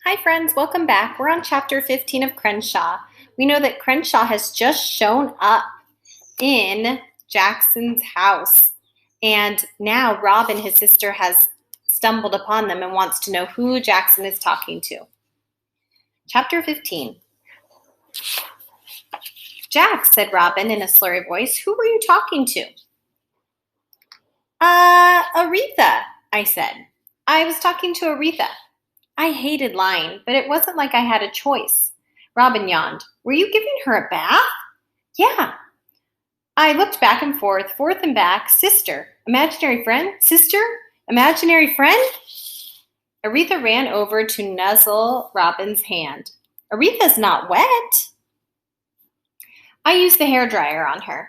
Hi, friends. Welcome back. We're on chapter 15 of Crenshaw. We know that Crenshaw has just shown up in Jackson's house. And now Robin, his sister, has stumbled upon them and wants to know who Jackson is talking to. Chapter 15. Jack, said Robin in a slurry voice, who were you talking to? Aretha, I said. I was talking to Aretha. I hated lying, but it wasn't like I had a choice. Robin yawned. Were you giving her a bath? Yeah. I looked back and forth and back. Sister. Imaginary friend? Sister? Imaginary friend? Aretha ran over to nuzzle Robin's hand. Aretha's not wet. I used the hairdryer on her.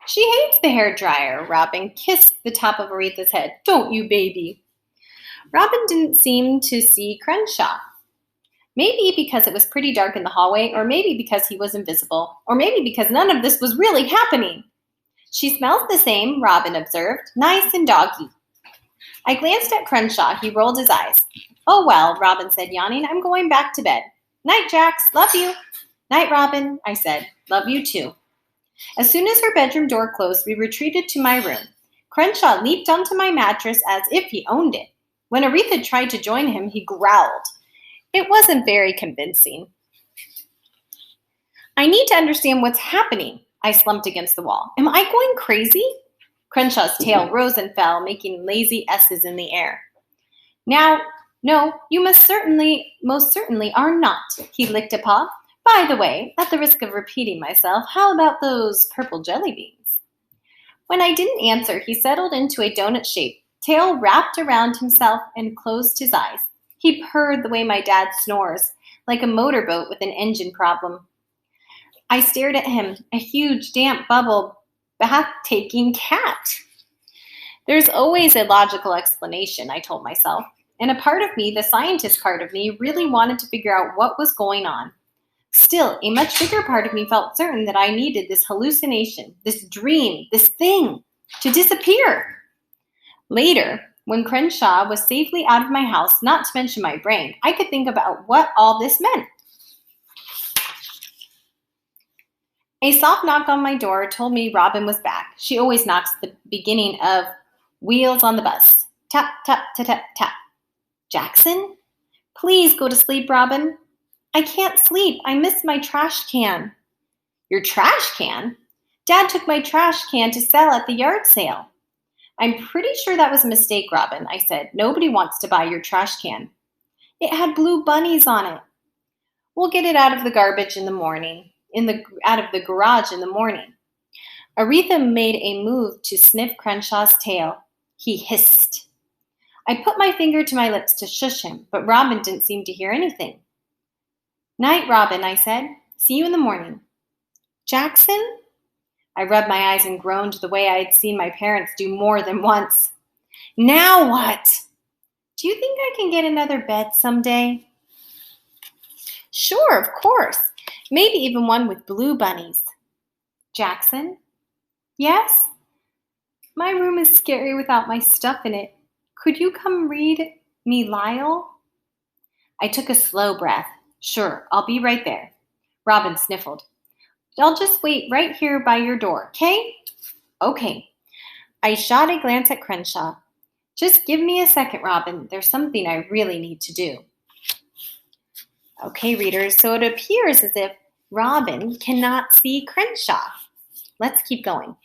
She hates the hairdryer. Robin kissed the top of Aretha's head. Don't you, baby? Robin didn't seem to see Crenshaw. Maybe because it was pretty dark in the hallway, or maybe because he was invisible, or maybe because none of this was really happening. She smells the same, Robin observed, nice and doggy. I glanced at Crenshaw. He rolled his eyes. Oh, well, Robin said, yawning, I'm going back to bed. Night, Jax. Love you. Night, Robin, I said. Love you, too. As soon as her bedroom door closed, we retreated to my room. Crenshaw leaped onto my mattress as if he owned it. When Aretha tried to join him, he growled. It wasn't very convincing. I need to understand what's happening. I slumped against the wall. Am I going crazy? Crenshaw's tail rose and fell, making lazy S's in the air. Now, no, you most certainly are not. He licked a paw. By the way, at the risk of repeating myself, how about those purple jelly beans? When I didn't answer, he settled into a donut shape. Tail wrapped around himself and closed his eyes. He purred the way my dad snores, like a motorboat with an engine problem. I stared at him, a huge, damp bubble bath-taking cat. There's always a logical explanation, I told myself, and a part of me, the scientist part of me, really wanted to figure out what was going on. Still, a much bigger part of me felt certain that I needed this hallucination, this dream, this thing, to disappear. Later, when Crenshaw was safely out of my house, not to mention my brain, I could think about what all this meant. A soft knock on my door told me Robin was back. She always knocks at the beginning of Wheels on the Bus. Tap, tap, tap, tap, tap. Jackson? Please go to sleep, Robin. I can't sleep. I missed my trash can. Your trash can? Dad took my trash can to sell at the yard sale. I'm pretty sure that was a mistake, Robin, I said. Nobody wants to buy your trash can. It had blue bunnies on it. We'll get it out of the garbage in the morning, out of the garage in the morning. Aretha made a move to sniff Crenshaw's tail. He hissed. I put my finger to my lips to shush him, but Robin didn't seem to hear anything. Night, Robin, I said. See you in the morning. Jackson? I rubbed my eyes and groaned the way I had seen my parents do more than once. Now what? Do you think I can get another bed someday? Sure, of course. Maybe even one with blue bunnies. Jackson? Yes? My room is scary without my stuff in it. Could you come read me Lyle? I took a slow breath. Sure, I'll be right there. Robin sniffled. I'll just wait right here by your door, okay? Okay. I shot a glance at Crenshaw. Just give me a second, Robin. There's something I really need to do. Okay, readers, so it appears as if Robin cannot see Crenshaw. Let's keep going.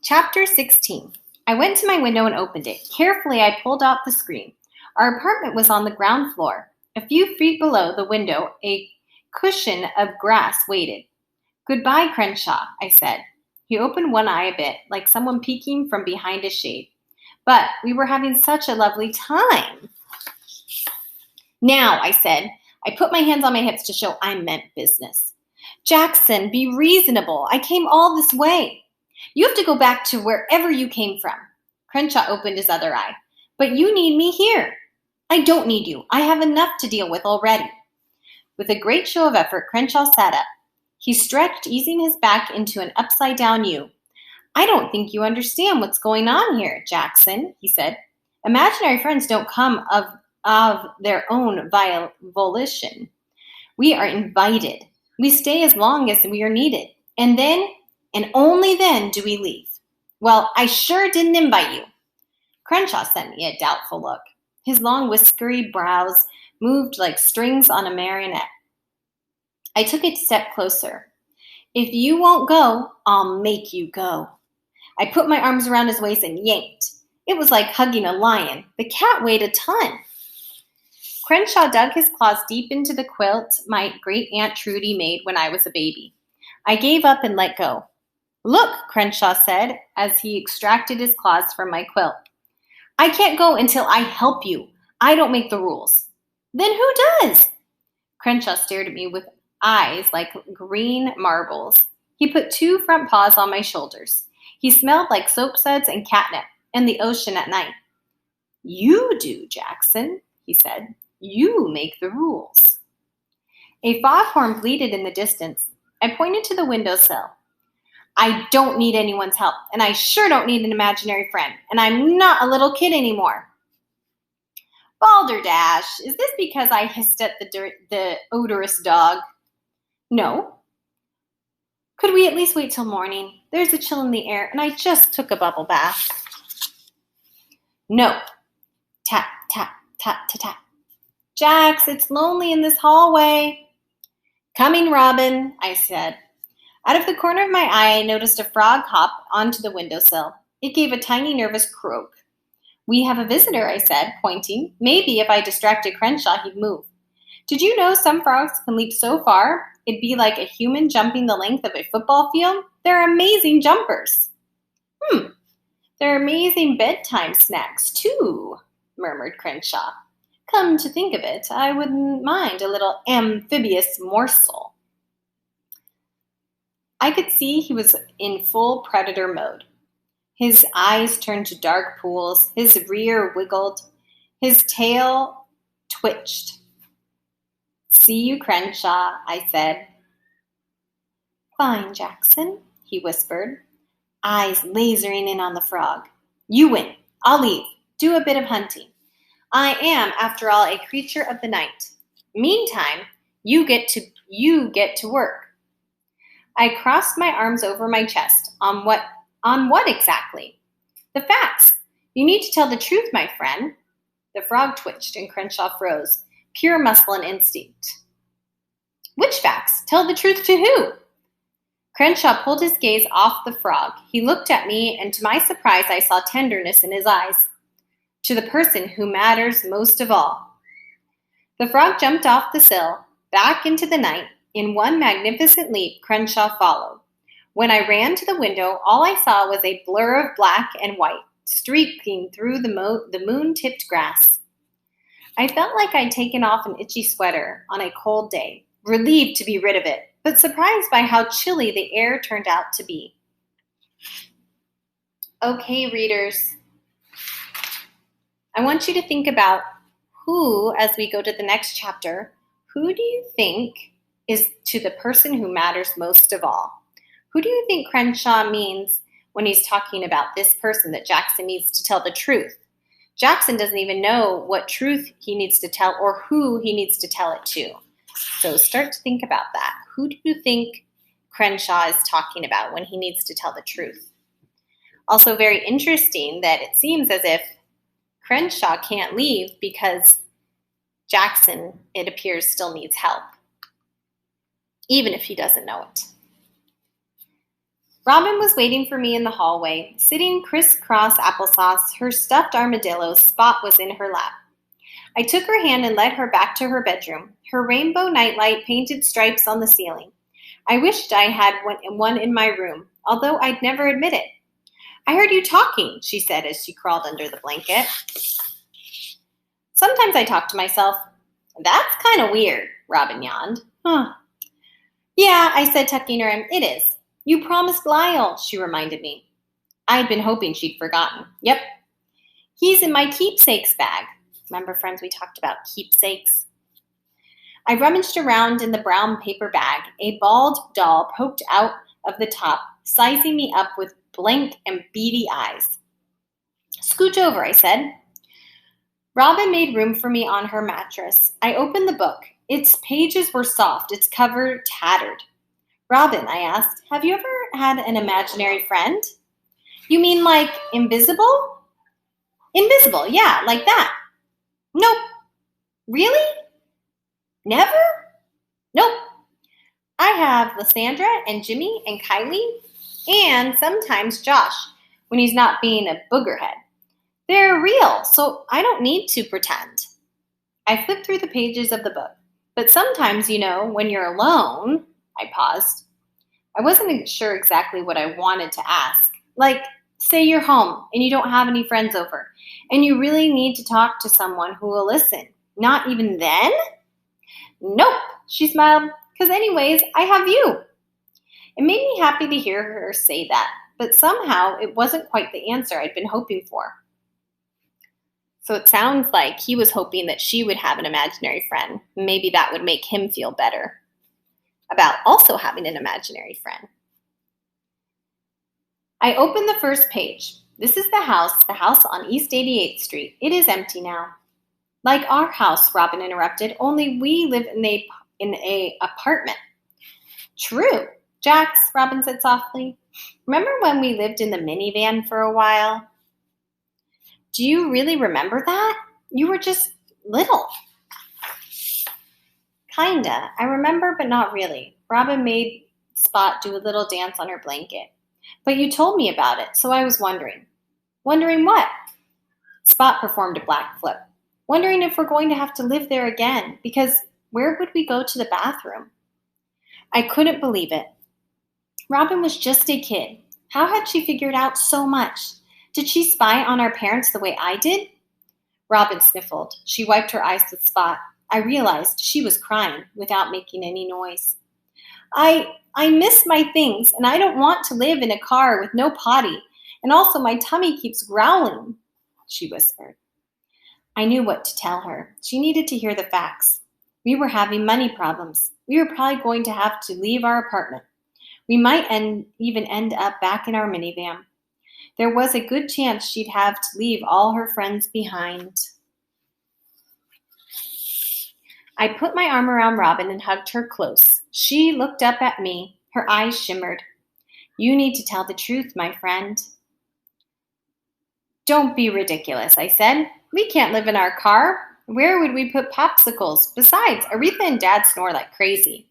Chapter 16. I went to my window and opened it. Carefully, I pulled out the screen. Our apartment was on the ground floor. A few feet below the window, a cushion of grass waited. Goodbye, Crenshaw, I said. He opened one eye a bit, like someone peeking from behind a shade. But we were having such a lovely time. Now, I said. I put my hands on my hips to show I meant business. Jackson, be reasonable. I came all this way. You have to go back to wherever you came from. Crenshaw opened his other eye. But you need me here. I don't need you. I have enough to deal with already. With a great show of effort, Crenshaw sat up. He stretched, easing his back into an upside-down U. I don't think you understand what's going on here, Jackson, he said. Imaginary friends don't come of volition. We are invited. We stay as long as we are needed. And then, and only then, do we leave. Well, I sure didn't invite you. Crenshaw sent me a doubtful look. His long, whiskery brows moved like strings on a marionette. I took a step closer. If you won't go, I'll make you go. I put my arms around his waist and yanked. It was like hugging a lion. The cat weighed a ton. Crenshaw dug his claws deep into the quilt my great Aunt Trudy made when I was a baby. I gave up and let go. Look, Crenshaw said as he extracted his claws from my quilt. I can't go until I help you. I don't make the rules. Then who does? Crenshaw stared at me with eyes like green marbles. He put 2 front paws on my shoulders. He smelled like soapsuds and catnip and the ocean at night. You do, Jackson, he said. You make the rules. A foghorn bleated in the distance. I pointed to the windowsill. I don't need anyone's help, and I sure don't need an imaginary friend, and I'm not a little kid anymore. Balderdash, is this because I hissed at the odorous dog? No. Could we at least wait till morning? There's a chill in the air, and I just took a bubble bath. No. Tap, tap, tap, tap, tap. Jax, it's lonely in this hallway. Coming, Robin, I said. Out of the corner of my eye, I noticed a frog hop onto the windowsill. It gave a tiny, nervous croak. We have a visitor, I said, pointing. Maybe if I distracted Crenshaw, he'd move. Did you know some frogs can leap so far? It'd be like a human jumping the length of a football field. They're amazing jumpers. They're amazing bedtime snacks, too, murmured Crenshaw. Come to think of it, I wouldn't mind a little amphibious morsel. I could see he was in full predator mode. His eyes turned to dark pools, his rear wiggled, his tail twitched. See you, Crenshaw, I said. Fine, Jackson, he whispered, eyes lasering in on the frog. You win. I'll leave. Do a bit of hunting. I am, after all, a creature of the night. Meantime, you get to work. I crossed my arms over my chest. On what exactly? The facts. You need to tell the truth, my friend. The frog twitched and Crenshaw froze. Pure muscle and instinct. Which facts? Tell the truth to who? Crenshaw pulled his gaze off the frog. He looked at me, and to my surprise, I saw tenderness in his eyes. To the person who matters most of all. The frog jumped off the sill, back into the night. In one magnificent leap, Crenshaw followed. When I ran to the window, all I saw was a blur of black and white, streaking through the moon-tipped grass. I felt like I'd taken off an itchy sweater on a cold day, relieved to be rid of it, but surprised by how chilly the air turned out to be. Okay, readers, I want you to think about who, as we go to the next chapter, who do you think is to the person who matters most of all? Who do you think Crenshaw means when he's talking about this person that Jackson needs to tell the truth? Jackson doesn't even know what truth he needs to tell or who he needs to tell it to. So start to think about that. Who do you think Crenshaw is talking about when he needs to tell the truth? Also very interesting that it seems as if Crenshaw can't leave because Jackson, it appears, still needs help, even if he doesn't know it. Robin was waiting for me in the hallway, sitting crisscross applesauce. Her stuffed armadillo Spot was in her lap. I took her hand and led her back to her bedroom. Her rainbow nightlight painted stripes on the ceiling. I wished I had one in my room, although I'd never admit it. I heard you talking, she said as she crawled under the blanket. Sometimes I talk to myself. That's kind of weird, Robin yawned. Yeah, I said, tucking her in. It is. You promised Lyle, she reminded me. I'd been hoping she'd forgotten. Yep. He's in my keepsakes bag. Remember, friends, we talked about keepsakes? I rummaged around in the brown paper bag. A bald doll poked out of the top, sizing me up with blank and beady eyes. Scooch over, I said. Robin made room for me on her mattress. I opened the book. Its pages were soft, its cover tattered. Robin, I asked, have you ever had an imaginary friend? You mean like invisible? Invisible, yeah, like that. Nope. Really? Never? Nope. I have Lysandra and Jimmy and Kylie and sometimes Josh when he's not being a boogerhead. They're real, so I don't need to pretend. I flipped through the pages of the book. But sometimes, when you're alone, I paused. I wasn't sure exactly what I wanted to ask. Like, say you're home and you don't have any friends over, and you really need to talk to someone who will listen. Not even then? Nope, she smiled, because anyways, I have you. It made me happy to hear her say that, but somehow it wasn't quite the answer I'd been hoping for. So it sounds like he was hoping that she would have an imaginary friend. Maybe that would make him feel better about also having an imaginary friend. I opened the first page. This is the house on East 88th Street. It is empty now. Like our house, Robin interrupted, only we live in a apartment. True, Jax, Robin said softly. Remember when we lived in the minivan for a while? Do you really remember that? You were just little. Kinda. I remember, but not really. Robin made Spot do a little dance on her blanket. But you told me about it, so I was wondering. Wondering what? Spot performed a black flip. Wondering if we're going to have to live there again, because where would we go to the bathroom? I couldn't believe it. Robin was just a kid. How had she figured out so much? Did she spy on our parents the way I did? Robin sniffled. She wiped her eyes with Spot. I realized she was crying without making any noise. I miss my things, and I don't want to live in a car with no potty, and also my tummy keeps growling, she whispered. I knew what to tell her. She needed to hear the facts. We were having money problems. We were probably going to have to leave our apartment. We might even end up back in our minivan. There was a good chance she'd have to leave all her friends behind. I put my arm around Robin and hugged her close. She looked up at me. Her eyes shimmered. You need to tell the truth, my friend. Don't be ridiculous, I said. We can't live in our car. Where would we put popsicles? Besides, Aretha and Dad snore like crazy.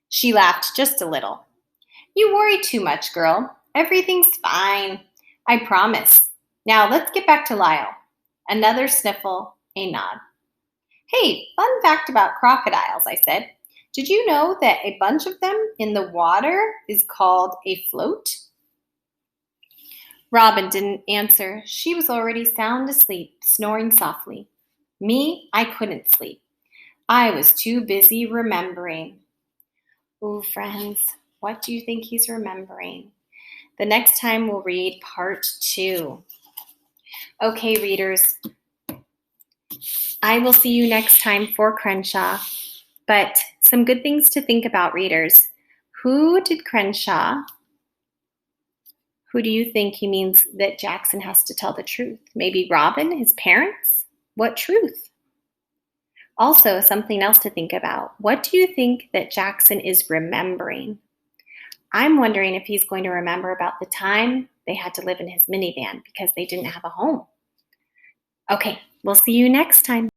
She laughed just a little. You worry too much, girl. Everything's fine. I promise. Now let's get back to Lyle. Another sniffle, a nod. Hey, fun fact about crocodiles, I said. Did you know that a bunch of them in the water is called a float? Robin didn't answer. She was already sound asleep, snoring softly. Me, I couldn't sleep. I was too busy remembering. Ooh, friends, what do you think he's remembering? The next time we'll read part 2. Okay, readers, I will see you next time for Crenshaw. But some good things to think about, readers. Who did Crenshaw? Who do you think he means that Jackson has to tell the truth? Maybe Robin, his parents? What truth? Also, something else to think about. What do you think that Jackson is remembering? I'm wondering if he's going to remember about the time they had to live in his minivan because they didn't have a home. Okay, we'll see you next time.